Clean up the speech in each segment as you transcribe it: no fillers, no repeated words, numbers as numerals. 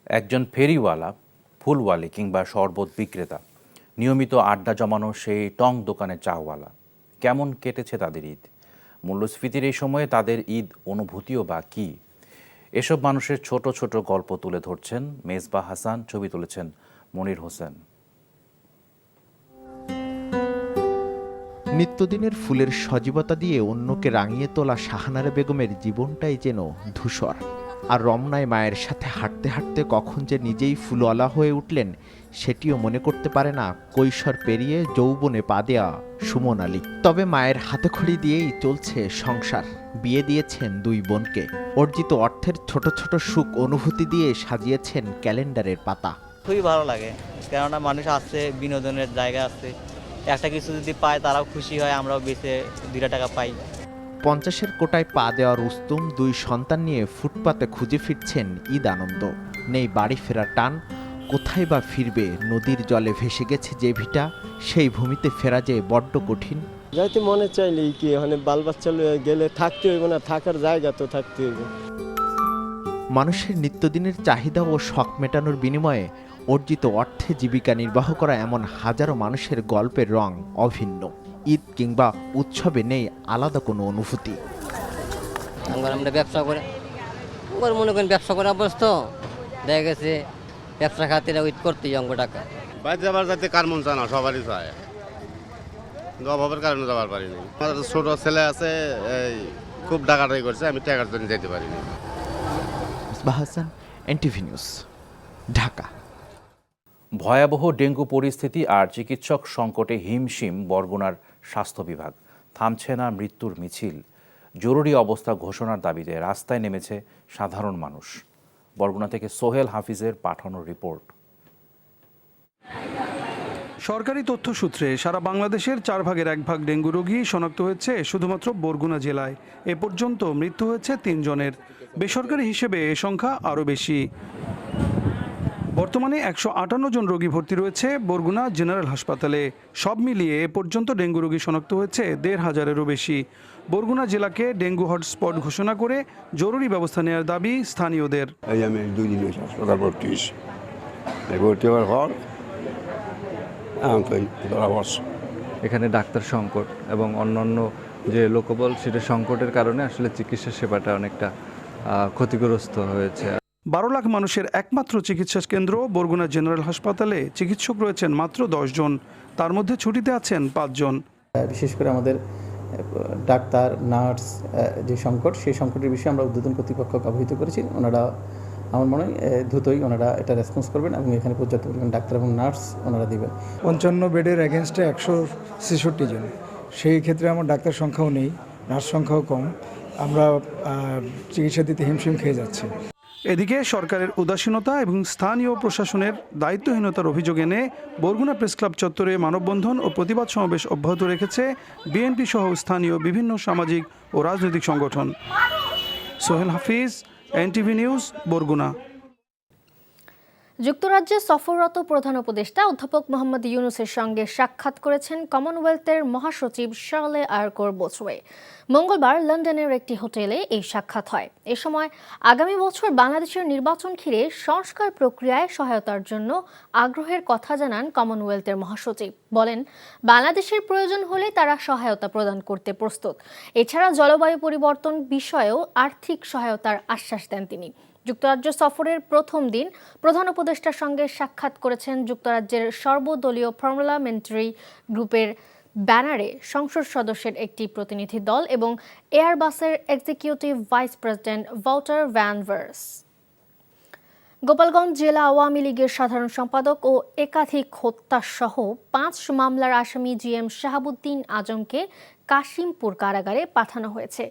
একজন ফেরিওয়ালা, ফুলওয়ালি কিংবা শরবত বিক্রেতা, নিয়মিত আড্ডা জমানো সেই টং দোকানের চাওয়ালা, কেমন কেটেছে তাদের ঈদ? মূল্যস্ফীতির এই সময়ে তাদের ঈদ অনুভূতিও বা কী? এসব মানুষের ছোট ছোট গল্প তুলে ধরছেন মেজবা হাসান, ছবি তুলেছেন মনির হোসেন। নিত্যদিনের ফুলের সজীবতা দিয়ে অন্যকে রাঙিয়ে তোলা শাহানারা বেগমের জীবনটাই যেন ধূসর। আর রমনায় মায়ের সাথে হাঁটতে হাঁটতে কখন যে নিজেই ফুলওয়ালা হয়ে উঠলেন সেটিও মনে করতে পারে না কৈশোর পেরিয়ে যৌবনে পা দেয়া সুমন আলী। তবে মায়ের হাতেখড়ি দিয়েই চলছে সংসার। বিয়ে দিয়েছেন 2 বোনকে। অর্জিত অর্থের ছোট ছোট সুখ অনুভূতি দিয়ে সাজিয়েছেন ক্যালেন্ডারের পাতা। খুবই ভালো লাগে, কেননা মানুষ আসছে, বিনোদনের জায়গা আছে, একটা কিছু যদি পায় তারাও খুশি হয়, আমরাও বেঁচে 2 টাকা পাই। 50-এর কোটায় পা দেওয়া রুস্তুম 2 সন্তান নিয়ে ফুটপাতে খুঁজে ফিরছেন ঈদ আনন্দ। নেই বাড়ি ফেরার টান, কোথায় বা ফিরবে? নদীর জলে ভেসে গেছে যে ভিটা, সেই ভূমিতে ফেরা যে বড্ড কঠিন। যাইতে মনে চাইলেই কি মানে বাল বাচ্চা গেলে থাকতে হইব না, থাকার জায়গা তো থাকতে হইব। মানুষের নিত্যদিনের চাহিদা ও শখ মেটানোর বিনিময়ে অর্জিত অর্থে জীবিকা নির্বাহ করা এমন হাজারো মানুষের গল্পের রং অভিন্ন। ঈদ কিংবা উৎসবে নেই আলাদা কোনো অনুভূতি। আমরা ব্যবসা করে মনে করেন ব্যবসা করা অবস্থা দেখা গেছে, ব্যবসা খাতিরা উইট করতেই অঙ্ক টাকা বাইরে যাবার যাতে কার মন চায় না, সবারই চায়, কিন্তু অভাবের কারণে যাবার পারিনি। আমার ছোট ছেলে আছে, এই খুব ডাকাডাকি করছে, আমি টাকার জন্য যেতে পারিনি। Mezba Hasan, NTV news, Dhaka. ভয়াবহ ডেঙ্গু পরিস্থিতি আর চিকিৎসক সংকটে হিমশিম বরগুনার স্বাস্থ্য বিভাগ। থামছে না মৃত্যুর মিছিল। জরুরি অবস্থা ঘোষণার দাবিতে রাস্তায় নেমেছে সাধারণ মানুষ। বরগুনা থেকে সোহেল হাফিজের পাঠানো রিপোর্ট। সরকারি তথ্যসূত্রে সারা বাংলাদেশের 4 ভাগের 1 ভাগ ডেঙ্গু রোগী শনাক্ত হয়েছে শুধুমাত্র বরগুনা জেলায়। এ পর্যন্ত মৃত্যু হয়েছে 3 জনের। বেসরকারি হিসেবে এ সংখ্যা আরও বেশি। বর্তমানে 158 জন রোগী ভর্তি রয়েছে বরগুনা জেনারেল হাসপাতালে। সব মিলিয়ে এ পর্যন্ত ডেঙ্গু রোগী শনাক্ত হয়েছে 1,500-এরও বেশি। বরগুনা জেলাকে ডেঙ্গু হটস্পট ঘোষণা করে জরুরি ব্যবস্থা নেওয়ার দাবি স্থানীয়দের। আমি 2 দিন হাসপাতাল ভর্তি হওয়ার পর এখানে ডাক্তার সংকট এবং অন্যান্য যে লোকবল সেটা সংকটের কারণে আসলে চিকিৎসা সেবাটা অনেকটা ক্ষতিগ্রস্ত হয়েছে। 12 লাখ মানুষের একমাত্র চিকিৎসা কেন্দ্র বরগুনা জেনারেল হাসপাতালে চিকিৎসক রয়েছেন মাত্র 10 জন, তার মধ্যে ছুটিতে আছেন 5 জন। বিশেষ করে আমাদের ডাক্তার, নার্স যে সংকট, সেই সংকটের বিষয়ে আমরা ঊর্ধ্বতন কর্তৃপক্ষকে অবহিত করেছি। ওনারা আমার মনে হয় দ্রুতই ওনারা এটা রেসপন্স করবেন এবং এখানে পর্যাপ্ত পরিমাণ ডাক্তার এবং নার্স ওনারা দিবেন। 55 বেডের এগেনস্টে 166 জন। সেই ক্ষেত্রে আমার ডাক্তার সংখ্যাও নেই, নার্স সংখ্যাও কম। আমরা চিকিৎসা দিতে হিমশিম খেয়ে যাচ্ছি। এদিকে সরকারের উদাসীনতা এবং স্থানীয় প্রশাসনের দায়িত্বহীনতার অভিযোগ এনে বরগুনা প্রেস ক্লাব চত্বরে মানববন্ধন ও প্রতিবাদ সমাবেশ অব্যাহত রেখেছে বিএনপি সহ স্থানীয় বিভিন্ন সামাজিক ও রাজনৈতিক সংগঠন। সোহেল হাফিজ, এনটিভি নিউজ, বরগুনা। যুক্তরাজ্যে সফররত প্রধান উপদেষ্টা অধ্যাপক মোহাম্মদ ইউনূসের সঙ্গে সাক্ষাৎ করেছেন কমনওয়েলথের মহাসচিব শার্লে আরকোর বোথওয়ে। মঙ্গলবার লন্ডনের একটি হোটেলে এই সাক্ষাৎ হয়। এ সময় আগামী বছর বাংলাদেশের নির্বাচন ঘিরে সংস্কার প্রক্রিয়ায় সহায়তার জন্য আগ্রহের কথা জানান কমনওয়েলথের মহাসচিব। বলেন, বাংলাদেশের প্রয়োজন হলে তারা সহায়তা প্রদান করতে প্রস্তুত। এছাড়া জলবায়ু পরিবর্তন বিষয়েও আর্থিক সহায়তার আশ্বাস দেন তিনি। যুক্তরাজ্য সফরের প্রথম দিন প্রধান উপদেষ্টার সঙ্গে সাক্ষাৎ করেছেন যুক্তরাজ্যের সর্বদলীয় পার্লামেন্টারি গ্রুপের ব্যানারে সংসদ সদস্যের একটি প্রতিনিধি দল এবং এয়ারবাসের এক্সিকিউটিভ ভাইস প্রেসিডেন্ট ওয়াল্টার ভ্যান ভার্স। গোপালগঞ্জ জেলা আওয়ামী লীগের সাধারণ সম্পাদক ও একাধিক হত্যাসহ 5 মামলার আসামি জিএম শাহাবুদ্দিন আজমকে কাশিমপুর কারাগারে পাঠানো হয়েছে।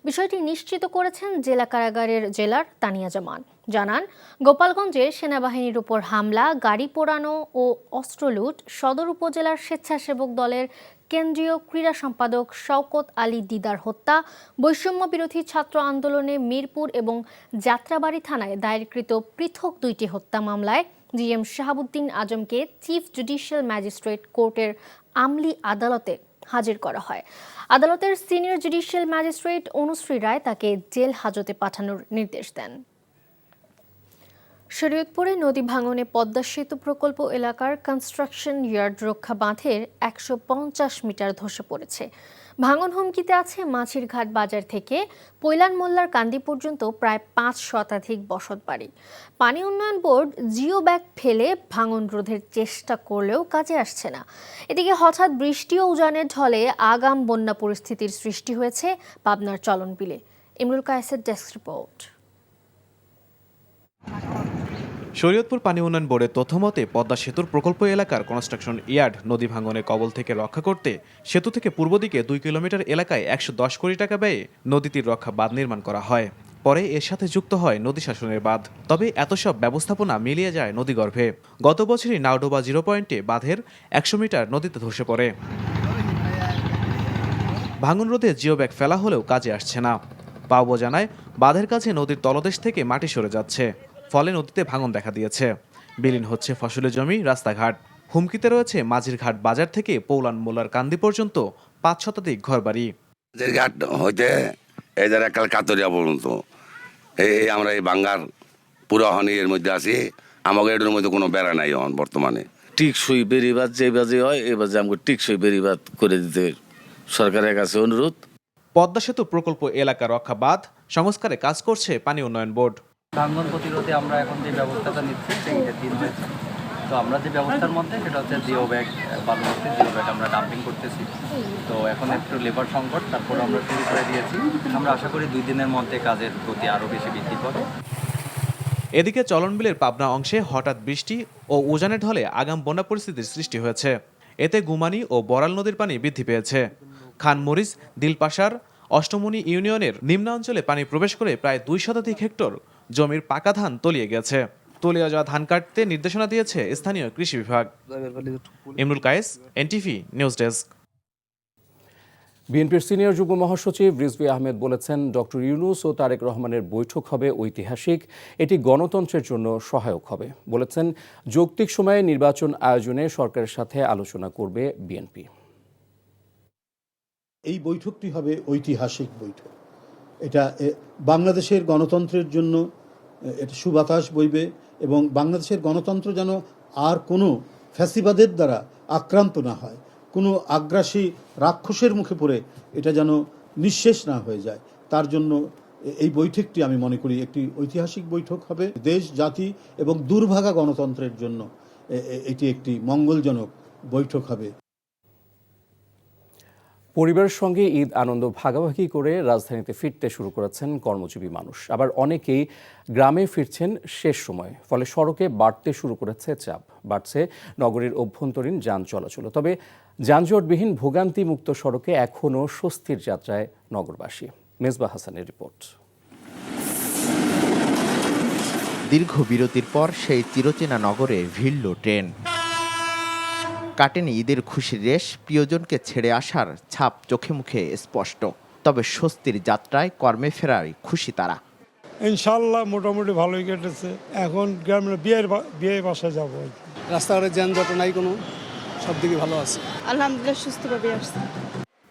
বিষয়টি নিশ্চিত করেছেন জেলা কারাগারের জেলার তানিয়া জামান। জানান, গোপালগঞ্জে সেনাবাহিনীর উপর হামলা, গাড়ি পোড়ানো ও অস্ত্র লুট, সদর উপজেলার স্বেচ্ছাসেবক দলের কেন্দ্রীয় ক্রীড়া সম্পাদক শওকত আলী দিদার হত্যা, বৈষম্য বিরোধী ছাত্র আন্দোলনে মিরপুর এবং যাত্রাবাড়ি থানায় দায়েরকৃত পৃথক 2টি হত্যা মামলায় জিএম শাহাবুদ্দিন আজমকে চিফ জুডিশিয়াল ম্যাজিস্ট্রেট কোর্টের আমলি আদালতে হাজির করা হয়। আদালতের senior judicial magistrate Anushree Roy তাকে জেল হাজতে পাঠানোর নির্দেশ দেন। শরীয়তপুরে নদী ভাঙনে পদ্মা সেতু প্রকল্প এলাকার কনস্ট্রাকশন ইয়ার্ড রক্ষা বাঁধের ১৫০ মিটার ধসে পড়েছে। ভাঙন হুমকিতে আছে মাছিরঘাট বাজার থেকে পৈলান মোল্লার কান্দি পর্যন্ত প্রায় ৫ শতাধিক বসতবাড়ি। পানি উন্নয়ন বোর্ড জিও ব্যাগ ফেলে ভাঙন রোধের চেষ্টা করলেও কাজে আসছে না। এদিকে হঠাৎ বৃষ্টি ও উজানের ঢলে আগাম বন্যা পরিস্থিতির সৃষ্টি হয়েছে পাবনার চলনবিলে। ইমরুল কায়েসের ডেস্ক রিপোর্ট। শরীয়তপুর পানি উন্নয়ন বোর্ডের তথ্যমতে পদ্মা সেতুর প্রকল্প এলাকার কনস্ট্রাকশন ইয়ার্ড নদী ভাঙনের কবল থেকে রক্ষা করতে সেতু থেকে পূর্ব দিকে 2 কিলোমিটার এলাকায় ১১০ কোটি টাকা ব্যয়ে নদী তীর রক্ষা বাঁধ নির্মাণ করা হয়। পরে এর সাথে যুক্ত হয় নদী শাসনের বাঁধ। তবে এত সব ব্যবস্থাপনা মিলিয়ে যায় নদীগর্ভে। গত বছরই নাওডোবা 0 পয়েন্টে বাঁধের ১০০ মিটার নদীতে ধসে পড়ে। ভাঙন রোধে জিও ব্যাগ ফেলা হলেও কাজে আসছে না। পাওবো জানায় বাঁধের কাছে নদীর তলদেশ থেকে মাটি সরে যাচ্ছে, ফলে নদীতে ভাঙন দেখা দিয়েছে। বিলীন হচ্ছে ফসলের জমি, রাস্তাঘাট। হুমকিতে রয়েছে মাঝিরঘাট বাজার থেকে পৌলান মোল্লার কান্দি পর্যন্ত ৫ শতাধিক ঘরবাড়ি। ঘাট হইতে এদের একাল কাতরিয়া পর্যন্ত এই আমরা এই বাঙ্গার পুরো হনি এর মধ্যে আছি। আমাকে এটার মধ্যে কোনো বেড়া নাই এখন বর্তমানে। টিকসই বেড়িবাদ যে বাজে হয় এই বাজে আমাকে টিকসই বেড়িবাদ করে দিতে সরকারের কাছে অনুরোধ। পদ্মা সেতু প্রকল্প এলাকা রক্ষা বাঁধ সংস্কারে কাজ করছে পানি উন্নয়ন বোর্ড। ভাঙন প্রতিরোধে আমরা এখন যে ব্যবস্থাটা নিচ্ছি সেইটা দিন হয়েছে। তো আমরা যে ব্যবস্থার মধ্যে সেটা হচ্ছে জিও ব্যাগ বালু হচ্ছে, জিও ব্যাগ আমরা ডাম্পিং করতেছি। তো এখন একটু লেবার সংকট, তারপর আমরা শুরু করে দিয়েছি। আমরা আশা করি 2 দিনের মধ্যে কাজের গতি আরও বেশি বৃদ্ধি পাবে। এদিকে চলনবিলের পাবনা অংশে হঠাৎ বৃষ্টি ও উজানের ঢলে আগাম বন্যা পরিস্থিতির সৃষ্টি হয়েছে। এতে গুমানি ও বড়াল নদীর পানি বৃদ্ধি পেয়েছে। খানমরিচ, দিলপাশার, অষ্টমণি ইউনিয়নের নিম্নাঞ্চলে পানি প্রবেশ করে প্রায় 2 শতাধিক হেক্টর জমির পাকা ধান তলিয়ে গেছে। তলিয়ে যাওয়া ধান কাটতে নির্দেশনা দিয়েছে স্থানীয় কৃষি বিভাগ। Imrul Kayes, NTV news desk. বিএনপির সিনিয়র যুগ্ম মহাসচিব রিজভী আহমেদ বলেছেন, ডক্টর ইউনূস ও তারেক রহমানের বৈঠক হবে ঐতিহাসিক, এটি গণতন্ত্রের জন্য সহায়ক হবে। বলেছেন, যৌক্তিক সময়ে নির্বাচন আয়োজনে সরকারের সাথে আলোচনা করবে বিএনপি। এই বৈঠকটি হবে ঐতিহাসিক বৈঠক। এটা বাংলাদেশের গণতন্ত্রের জন্য এটা সুবাতাস বইবে এবং বাংলাদেশের গণতন্ত্র যেন আর কোনো ফ্যাসিবাদের দ্বারা আক্রান্ত না হয়, কোনো আগ্রাসী রাক্ষসের মুখে পড়ে এটা যেন নিঃশেষ না হয়ে যায়, তার জন্য এই বৈঠকটি আমি মনে করি একটি ঐতিহাসিক বৈঠক হবে। দেশ, জাতি এবং দুর্ভাগা গণতন্ত্রের জন্য এটি একটি মঙ্গলজনক বৈঠক হবে। পরিবারের সঙ্গে ঈদ আনন্দ ভাগাভাগি করে রাজধানীতে ফিরতে শুরু করেছেন কর্মজীবী মানুষ। আবার অনেকেই গ্রামে ফিরছেন শেষ সময়, ফলে সড়কে বাড়তে শুরু করেছে চাপ, বাড়ছে নগরীর অভ্যন্তরীণ যান চলাচল। তবে যানজটবিহীন ভোগান্তি মুক্ত সড়কে এখনও স্বস্তির যাত্রায় নগরবাসী। মেজবাহ হাসানের রিপোর্ট। দীর্ঘ বিরতির পর সেই চিরচেনা নগরে ভিড়ল ট্রেন। কাটেনি ঈদের খুশির রেশ, প্রিয়জনকে ছেড়ে আসার ছাপ চোখে মুখে স্পষ্ট। তবে স্বস্তির যাত্রায় কর্মে ফেরার খুশি তারা। ইনশাল্লাহ মোটামুটি ভালোই কেটেছে। এখন গ্রামের বিয়ে বাসায় যাবো। রাস্তাঘাটে যানজট নাই, কোনো সব দিকে ভালো আছে, আলহামদুলিল্লাহ সুস্থভাবে আসছে।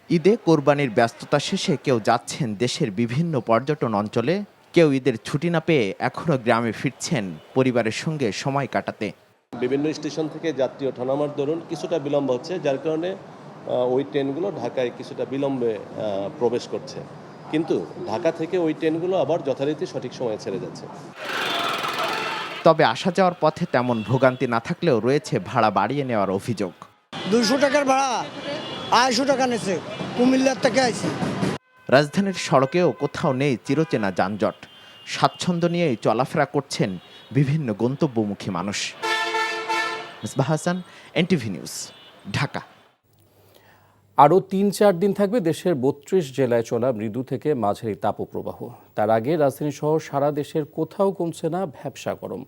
ঈদে কোরবানির ব্যস্ততা শেষে কেউ যাচ্ছেন দেশের বিভিন্ন পর্যটন অঞ্চলে, কেউ ঈদের ছুটি না পেয়ে এখনও গ্রামে ফিরছেন পরিবারের সঙ্গে সময় কাটাতে। বিভিন্ন স্টেশন থেকে যাত্রী ওঠানামার দরুন কিছুটা বিলম্ব হচ্ছে, যার কারণে ওই ট্রেনগুলো ঢাকায় কিছুটা বিলম্বে প্রবেশ করছে, কিন্তু ঢাকা থেকে ওই ট্রেনগুলো আবার যথারীতি সঠিক সময়ে ছেড়ে যাচ্ছে। তবে আসা যাওয়ার পথে তেমন ভোগান্তি না থাকলেও রয়েছে ভাড়া বাড়িয়ে নেওয়ার অভিযোগ। 200 টাকার ভাড়া 250 টাকা নিয়েছে, কুমিল্লার থেকে আইছি। রাজধানীর সড়কেও কোথাও নেই চিরচেনা যানজট, স্বাচ্ছন্দ্য নিয়েই চলাফেরা করছেন বিভিন্ন গন্তব্যমুখী মানুষ। Mezbah Hasan, NTV news, Dhaka. আরও 3-4 দিন থাকবে দেশের 32 জেলায় চলা মৃদু থেকে মাঝারি তাপপ্রবাহ। তার আগে রাজধানী সহ সারা দেশের কোথাও কমছে না ভ্যাপসা গরম।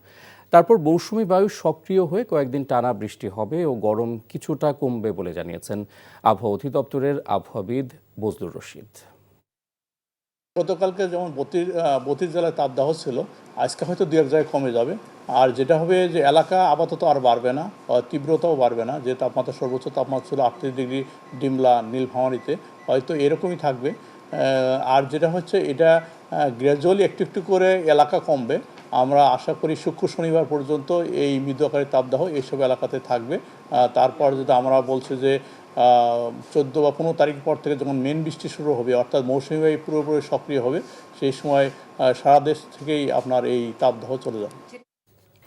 তারপর মৌসুমি বায়ু সক্রিয় হয়ে কয়েকদিন টানা বৃষ্টি হবে ও গরম কিছুটা কমবে বলে জানিয়েছেন আবহাওয়া অধিদপ্তরের আবহাওয়াবিদ বজলুর রশিদ। গতকালকে যেমন 32 জেলায় তাপদাহ ছিল, আজকে হয়তো 2-1 জায়গায় কমে যাবে। আর যেটা হবে যে এলাকা আপাতত আর বাড়বে না, তীব্রতাও বাড়বে না। যে তাপমাত্রা সর্বোচ্চ তাপমাত্রা ছিল 38 ডিগ্রি ডিমলা নীলফামারীতে, হয়তো এরকমই থাকবে। আর যেটা হচ্ছে এটা গ্র্যাজুয়ালি একটু একটু করে এলাকা কমবে, আমরা আশা করি শুক্র শনিবার পর্যন্ত এই মৃদু আকারের তাপদাহ এইসব এলাকাতে থাকবে। তারপর যদি আমরা বলছি যে 14 বা 15 তারিখ পর থেকে যখন মেন বৃষ্টি শুরু হবে, অর্থাৎ মৌসুমী বায়ু পুরোপুরি সক্রিয় হবে, সেই সময় সারা দেশ থেকেই আপনার এই তাপদাহ চলে যাবে।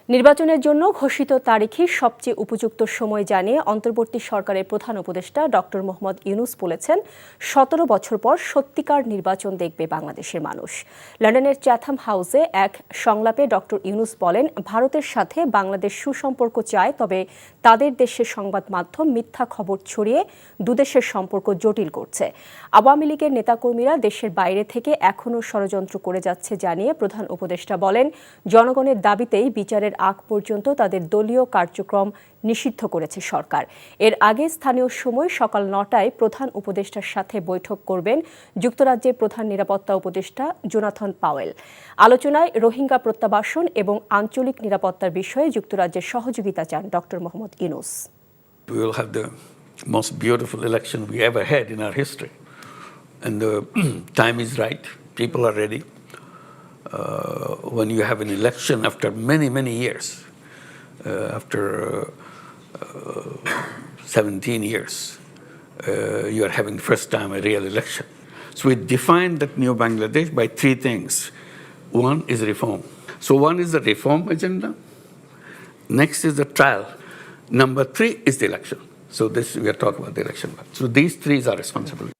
নির্বাচনের জন্য ঘোষিত তারিখই সবচেয়ে উপযুক্ত সময় জানিয়ে অন্তর্বর্তী সরকারের প্রধান উপদেষ্টা ডক্টর মোহাম্মদ ইউনূস বলেছেন, 17 বছর পর সত্যিকার নির্বাচন দেখবে বাংলাদেশের মানুষ। লন্ডনের চ্যাথাম হাউসে এক সংলাপে ডক্টর ইউনূস বলেন, ভারতের সাথে বাংলাদেশ সুসম্পর্ক চায়, তবে তাদের দেশের সংবাদ মাধ্যম মিথ্যা খবর ছড়িয়ে দুদেশের সম্পর্ক জটিল করছে। আওয়ামী লীগের নেতাকর্মীরা দেশের বাইরে থেকে এখনও ষড়যন্ত্র করে যাচ্ছে জানিয়ে প্রধান উপদেষ্টা বলেন, জনগণের দাবিতেই বিচারের আগ পর্যন্ত তাদের দলীয় কার্যক্রম নিষিদ্ধ করেছে সরকার। এর আগে স্থানীয় সময় সকাল 9টায় প্রধান উপদেষ্টার সাথে বৈঠক করবেন যুক্তরাজ্যের প্রধান নিরাপত্তা উপদেষ্টা জোনাথন পাওয়েল। আলোচনায় রোহিঙ্গা প্রত্যাবাসন এবং আঞ্চলিক নিরাপত্তার বিষয়ে যুক্তরাজ্যের সহযোগিতা চান doctor Mohammad Yunus. We will have the most beautiful election we ever had in our history. And the time is right. People are ready. When you have an election after many, many years, after 17 years, you are having first time a real election. So we defined that new Bangladesh by 3 things. One is reform. So one is the reform agenda. Next is the trial. Number 3 is the election. So this, we are talking about the election. So these 3 are responsible.